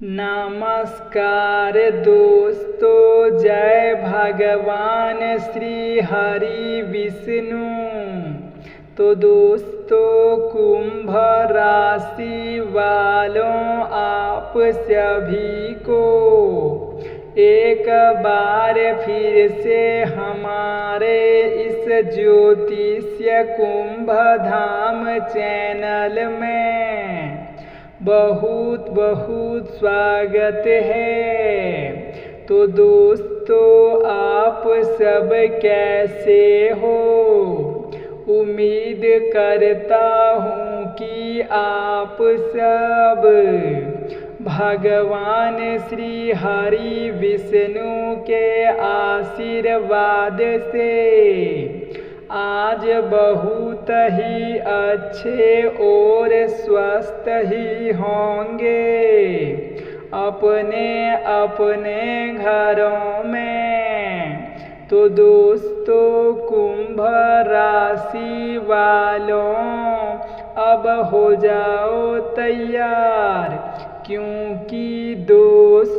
नमस्कार दोस्तों, जय भगवान श्री हरि विष्णु। तो दोस्तों, कुंभ राशि वालों, आप सभी को एक बार फिर से हमारे इस ज्योतिष्य कुंभ धाम चैनल में बहुत बहुत स्वागत है। तो दोस्तों, आप सब कैसे हो? उम्मीद करता हूँ कि आप सब भगवान श्री हरि विष्णु के आशीर्वाद से आज बहुत ही अच्छे और स्वस्थ ही होंगे अपने अपने घरों में। तो दोस्तों, कुंभ राशि वालों, अब हो जाओ तैयार, क्योंकि दोस्तों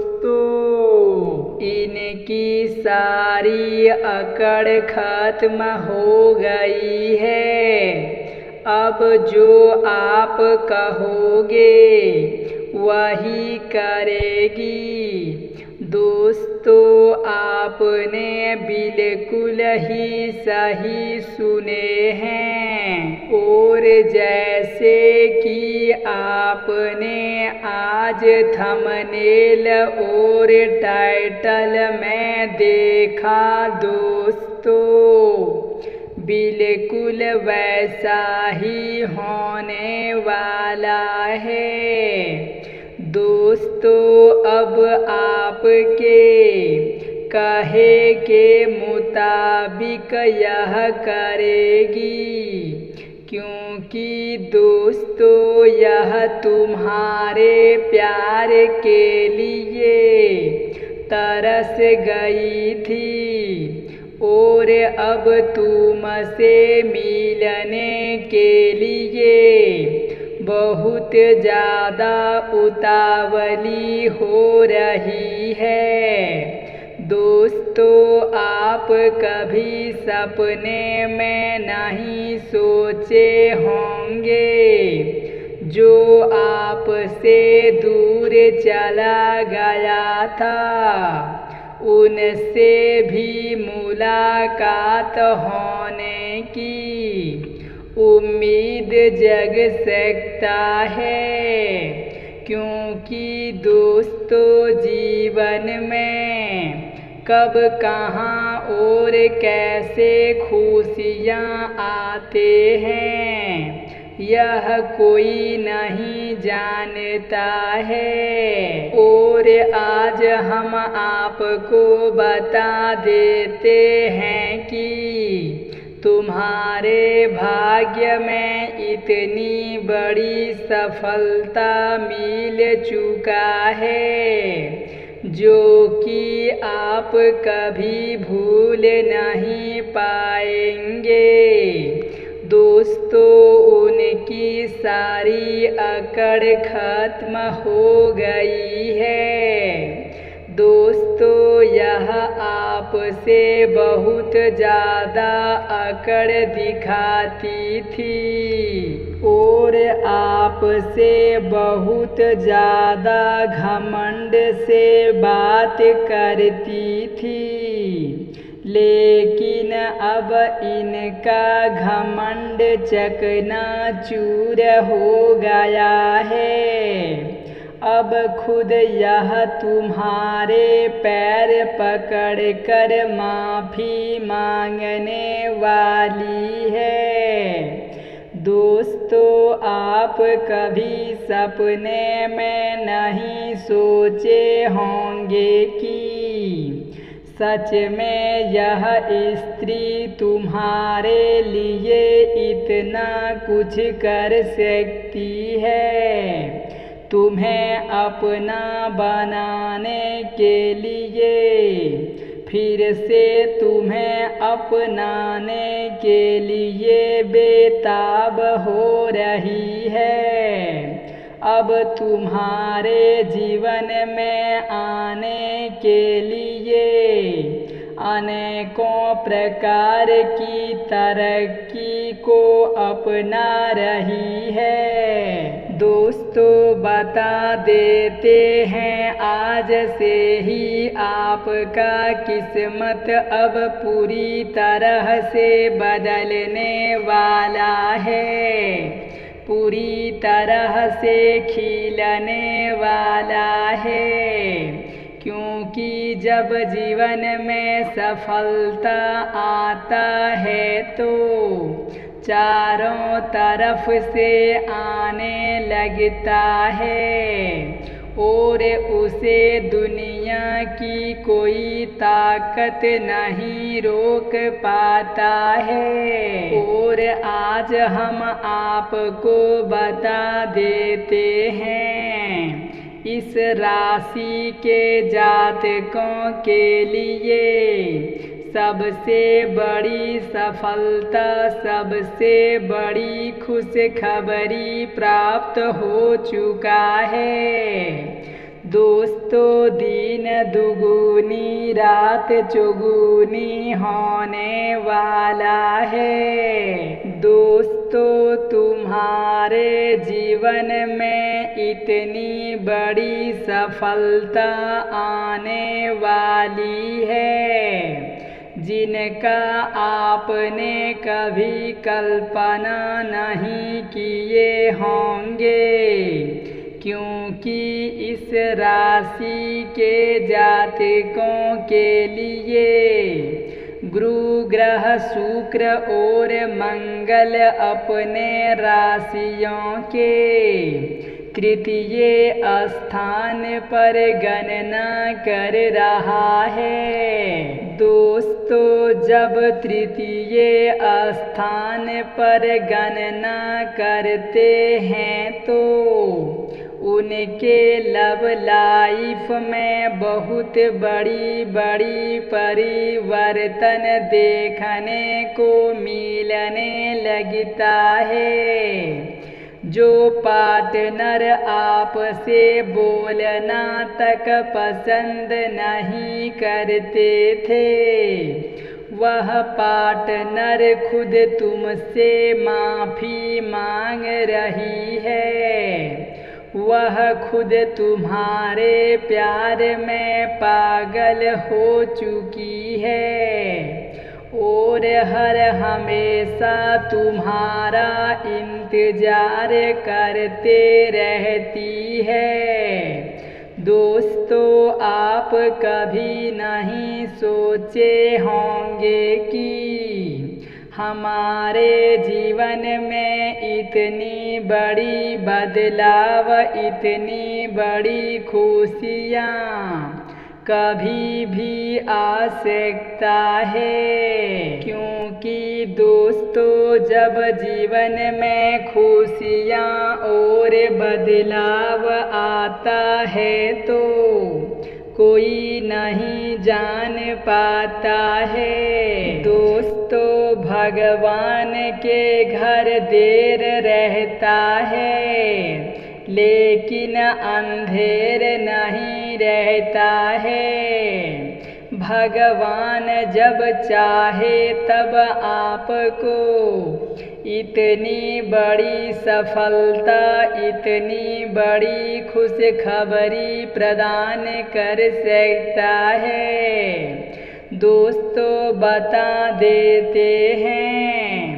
इनकी सारी अकड़ खत्म हो गई है। अब जो आप कहोगे वही करेगी। दोस्तों, आपने बिल्कुल ही सही सुने हैं, और जैसे कि आपने आज थंबनेल और टाइटल में देखा दोस्तों, बिल्कुल वैसा ही होने वाला है। दोस्तों, अब आपके कहे के मुताबिक यह करेगी, क्योंकि दोस्तों यह तुम्हारे प्यार के लिए तरस गई थी और अब तुमसे मिलने के लिए बहुत ज़्यादा उतावली हो रही है। दोस्तों, आप कभी सपने में नहीं सोचे होंगे जो आपसे दूर चला गया था उनसे भी मुलाकात होने की उम्मीद जग सकता है, क्योंकि दोस्तों जीवन में कब कहाँ और कैसे खुशियाँ आते हैं यह कोई नहीं जानता है। और आज हम आपको बता देते हैं कि तुम्हारे भाग्य में इतनी बड़ी सफलता मिल चुका है जो कि आप कभी भूल नहीं पाएंगे। दोस्तों, उनकी सारी अकड़ खत्म हो गई है। दोस्तों, यह आपसे बहुत ज़्यादा अकड़ दिखाती थी और आपसे बहुत ज़्यादा घमंड से बात करती थी, लेकिन अब इनका घमंड चकनाचूर हो गया है। अब खुद यह तुम्हारे पैर पकड़कर माफ़ी मांगने वाली है। दोस्तों, आप कभी सपने में नहीं सोचे होंगे कि सच में यह स्त्री तुम्हारे लिए इतना कुछ कर सकती है। तुम्हें अपना बनाने के लिए, फिर से तुम्हें अपनाने के लिए बेताब हो रही है। अब तुम्हारे जीवन में आने के लिए अनेकों प्रकार की तरक्की को अपना रही है। दोस्तों, बता देते हैं आज से ही आपका किस्मत अब पूरी तरह से बदलने वाला है, पूरी तरह से खिलने वाला है। क्योंकि जब जीवन में सफलता आता है तो चारों तरफ से आने लगता है और उसे दुनिया की कोई ताकत नहीं रोक पाता है। और आज हम आपको बता देते हैं, इस राशि के जातकों के लिए सबसे बड़ी सफलता, सबसे बड़ी खुशखबरी प्राप्त हो चुका है। दोस्तों, दिन दुगुनी रात चौगुनी होने वाला है। दोस्तों, तुम्हारे जीवन में इतनी बड़ी सफलता आने वाली है जिनका आपने कभी कल्पना नहीं किए होंगे। क्योंकि इस राशि के जातकों के लिए गुरु ग्रह शुक्र और मंगल अपने राशियों के तृतीय स्थान पर गणना कर रहा है। दोस्तों, जब तृतीय स्थान पर गणना करते हैं तो उनके लव लाइफ में बहुत बड़ी बड़ी परिवर्तन देखने को मिलने लगता है। जो पार्टनर आपसे बोलना तक पसंद नहीं करते थे, वह पार्टनर खुद तुमसे माफ़ी मांग रही है। वह खुद तुम्हारे प्यार में पागल हो चुकी है और हर हमेशा तुम्हारा इंतजार करते रहती है। दोस्तों, आप कभी नहीं सोचे होंगे कि हमारे जीवन में इतनी बड़ी बदलाव, इतनी बड़ी खुशियाँ कभी भी आ सकता है। क्योंकि दोस्तों, जब जीवन में खुशियाँ और बदलाव आता है तो कोई नहीं जान पाता है। दोस्तों, भगवान के घर देर रहता है लेकिन अंधेर नहीं रहता है। भगवान जब चाहे तब आपको इतनी बड़ी सफलता, इतनी बड़ी खुशखबरी प्रदान कर सकता है। दोस्तों, बता देते हैं,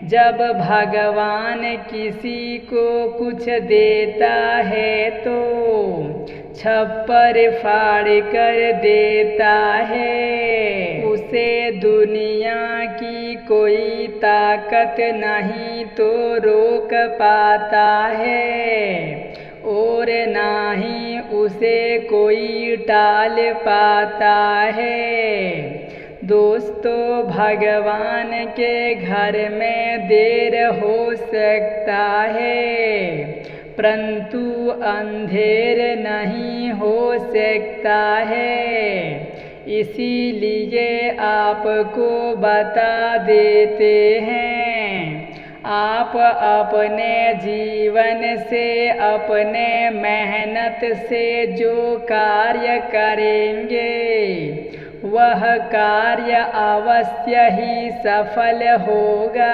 जब भगवान किसी को कुछ देता है तो छप्पर फाड़ कर देता है। उसे दुनिया की कोई ताकत नहीं तो रोक पाता है और ना ही उसे कोई टाल पाता है। दोस्तों, भगवान के घर में देर हो सकता है परंतु अंधेर नहीं हो सकता है। इसीलिए आपको बता देते हैं, आप अपने जीवन से, अपने मेहनत से जो कार्य करेंगे वह कार्य अवश्य ही सफल होगा।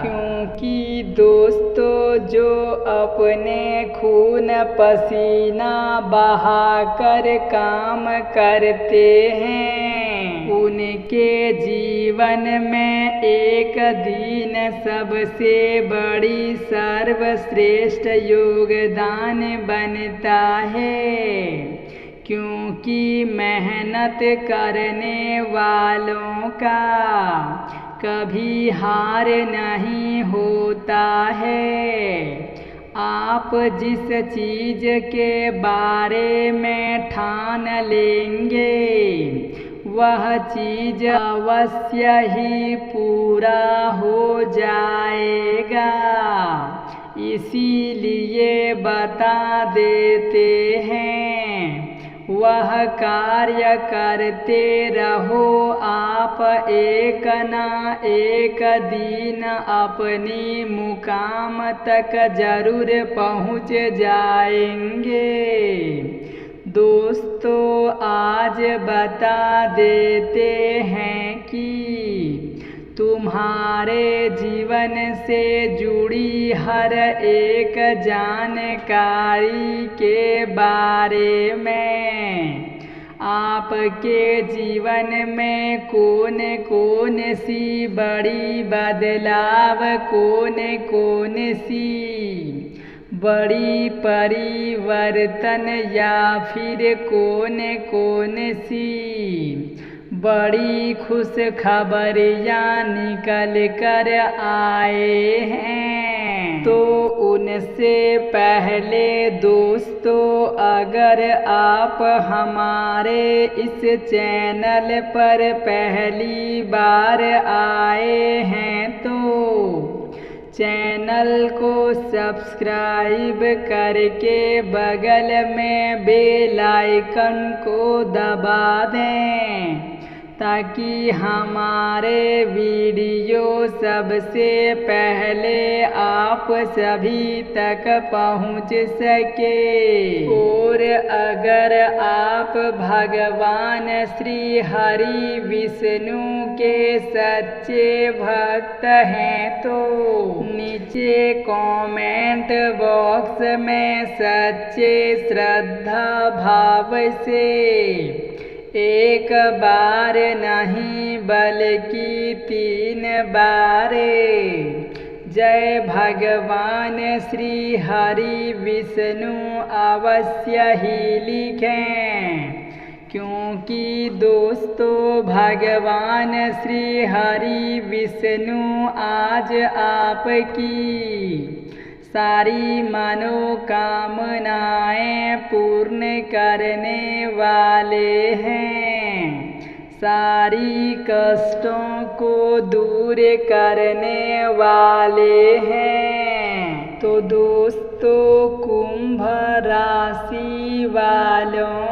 क्योंकि दोस्तों, जो अपने खून पसीना बहाकर काम करते हैं उनके जीवन में एक दिन सबसे बड़ी सर्वश्रेष्ठ योगदान बनता है। क्योंकि मेहनत करने वालों का कभी हार नहीं होता है। आप जिस चीज़ के बारे में ठान लेंगे वह चीज़ अवश्य ही पूरा हो जाएगा। इसीलिए बता देते हैं, वह कार्य करते रहो, आप एक न एक दिन अपनी मुकाम तक जरूर पहुँच जाएंगे। दोस्तों, आज बता देते हैं कि तुम्हारे जीवन से जुड़ी हर एक जानकारी के बारे में आपके जीवन में कौन कौन सी बड़ी बदलाव, कौन सी बड़ी परिवर्तन या फिर कौन सी बड़ी खुशखबरियाँ निकल कर आए हैं। तो उनसे पहले दोस्तों, अगर आप हमारे इस चैनल पर पहली बार आए हैं तो चैनल को सब्सक्राइब करके बगल में बेल आइकन को दबा दें ताकि हमारे वीडियो सबसे पहले आप सभी तक पहुंच सके। और अगर आप भगवान श्री हरि विष्णु के सच्चे भक्त हैं तो नीचे कमेंट बॉक्स में सच्चे श्रद्धा भाव से एक बार नहीं बल्कि 3 बार जय भगवान श्री हरि विष्णु अवश्य ही लिखें। क्योंकि दोस्तों, भगवान श्री हरि विष्णु आज आपकी सारी मनोकामनाएं पूर्ण करने वाले हैं, सारी कष्टों को दूर करने वाले हैं। तो दोस्तों, कुंभ राशि वालों,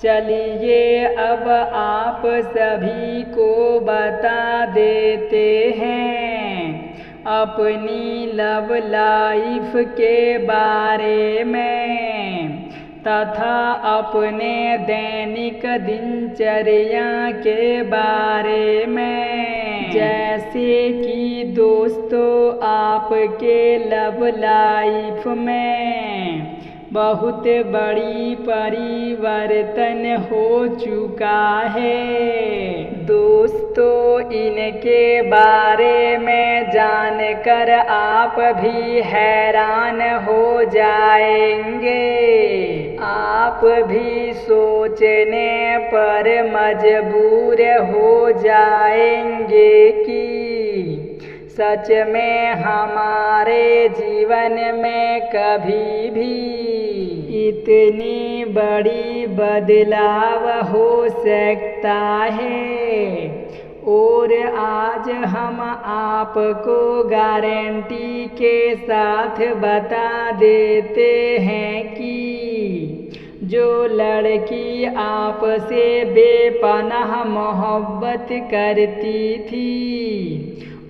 चलिए अब आप सभी को बता देते हैं अपनी लव लाइफ के बारे में तथा अपने दैनिक दिनचर्या के बारे में। जैसे कि दोस्तों, आपके लव लाइफ में बहुत बड़ी परिवर्तन हो चुका है। दोस्तों, इनके बारे में जानकर आप भी हैरान हो जाएंगे। आप भी सोचने पर मजबूर हो जाएंगे कि सच में हमारे जीवन में कभी भी इतनी बड़ी बदलाव हो सकता है। और आज हम आपको गारंटी के साथ बता देते हैं कि जो लड़की आपसे बेपनाह मोहब्बत करती थी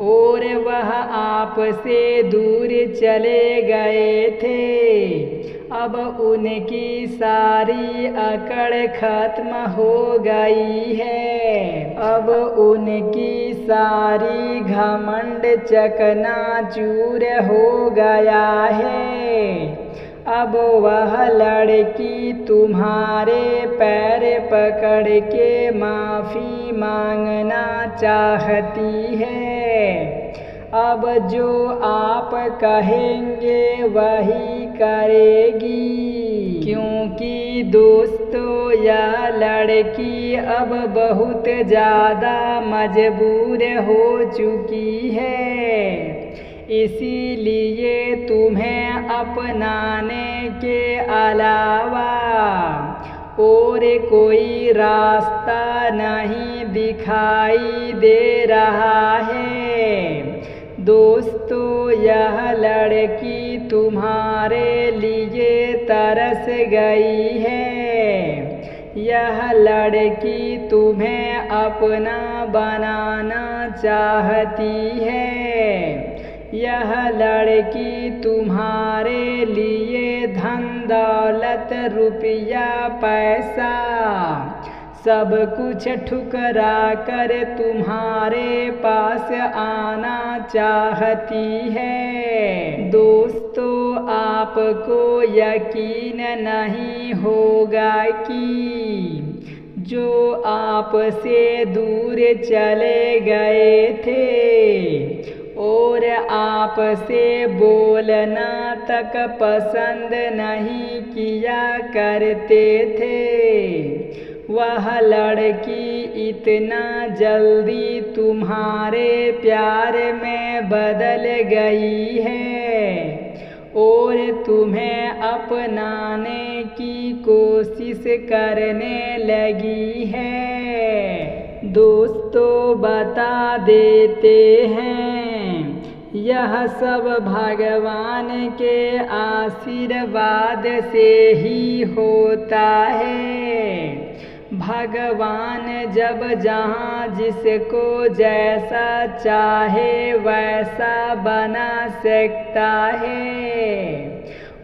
और वह आपसे दूर चले गए थे। अब उनकी सारी अकड़ खत्म हो गई है। अब उनकी सारी घमंड चकनाचूर हो गया है। अब वह लड़की तुम्हारे पैर पकड़ के माफ़ी मांगना चाहती है। अब जो आप कहेंगे वही करेगी, क्योंकि दोस्तों यह लड़की अब बहुत ज़्यादा मजबूर हो चुकी है। इसीलिए तुम्हें अपनाने के अलावा और कोई रास्ता नहीं दिखाई दे रहा है। दोस्तों यह लड़की तुम्हारे लिए तरस गई है। यह लड़की तुम्हें अपना बनाना चाहती है। यह लड़की तुम्हारे लिए धन दौलत रुपया पैसा सब कुछ ठुकरा कर तुम्हारे पास आना चाहती है। दोस्तों आपको यकीन नहीं होगा कि जो आपसे दूर चले गए थे और आपसे बोलना तक पसंद नहीं किया करते थे, वह लड़की इतना जल्दी तुम्हारे प्यार में बदल गई है और तुम्हें अपनाने की कोशिश करने लगी है। दोस्तों बता देते हैं, यह सब भगवान के आशीर्वाद से ही होता है। भगवान जब जहाँ जिसको जैसा चाहे वैसा बना सकता है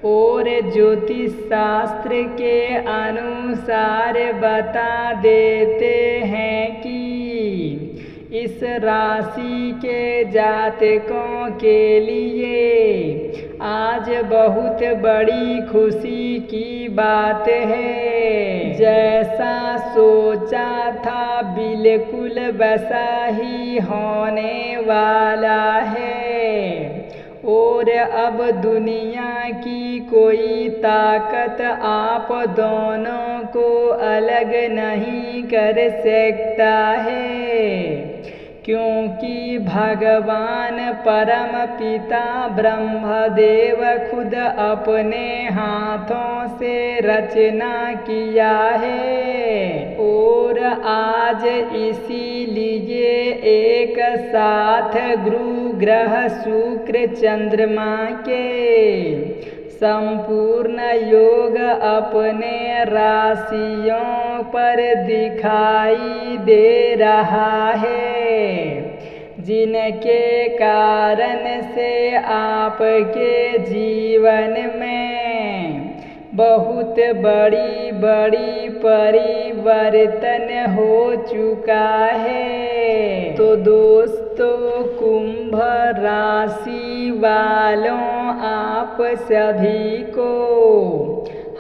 और ज्योतिष शास्त्र के अनुसार बता देते हैं कि इस राशि के जातकों के लिए आज बहुत बड़ी खुशी की बात है। जैसा सोचा था बिल्कुल वैसा ही होने वाला है और अब दुनिया की कोई ताकत आप दोनों को अलग नहीं कर सकता है, क्योंकि भगवान परम पिता ब्रह्मदेव खुद अपने हाथों से रचना किया है और आज इसीलिए एक साथ गुरु ग्रह शुक्र चंद्रमा के संपूर्ण योग अपने राशियों पर दिखाई दे रहा है, जिनके कारण से आपके जीवन में बहुत बड़ी बड़ी परिवर्तन हो चुका है। तो दोस्तों कुंभ राशि वालों आप सभी को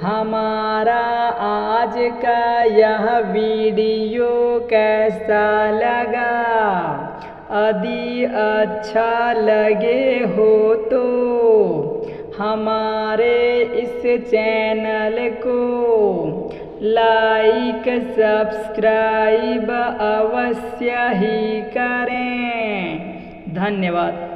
हमारा आज का यह वीडियो कैसा लगा? यदि अच्छा लगे हो तो हमारे इस चैनल को लाइक सब्सक्राइब अवश्य ही करें। धन्यवाद।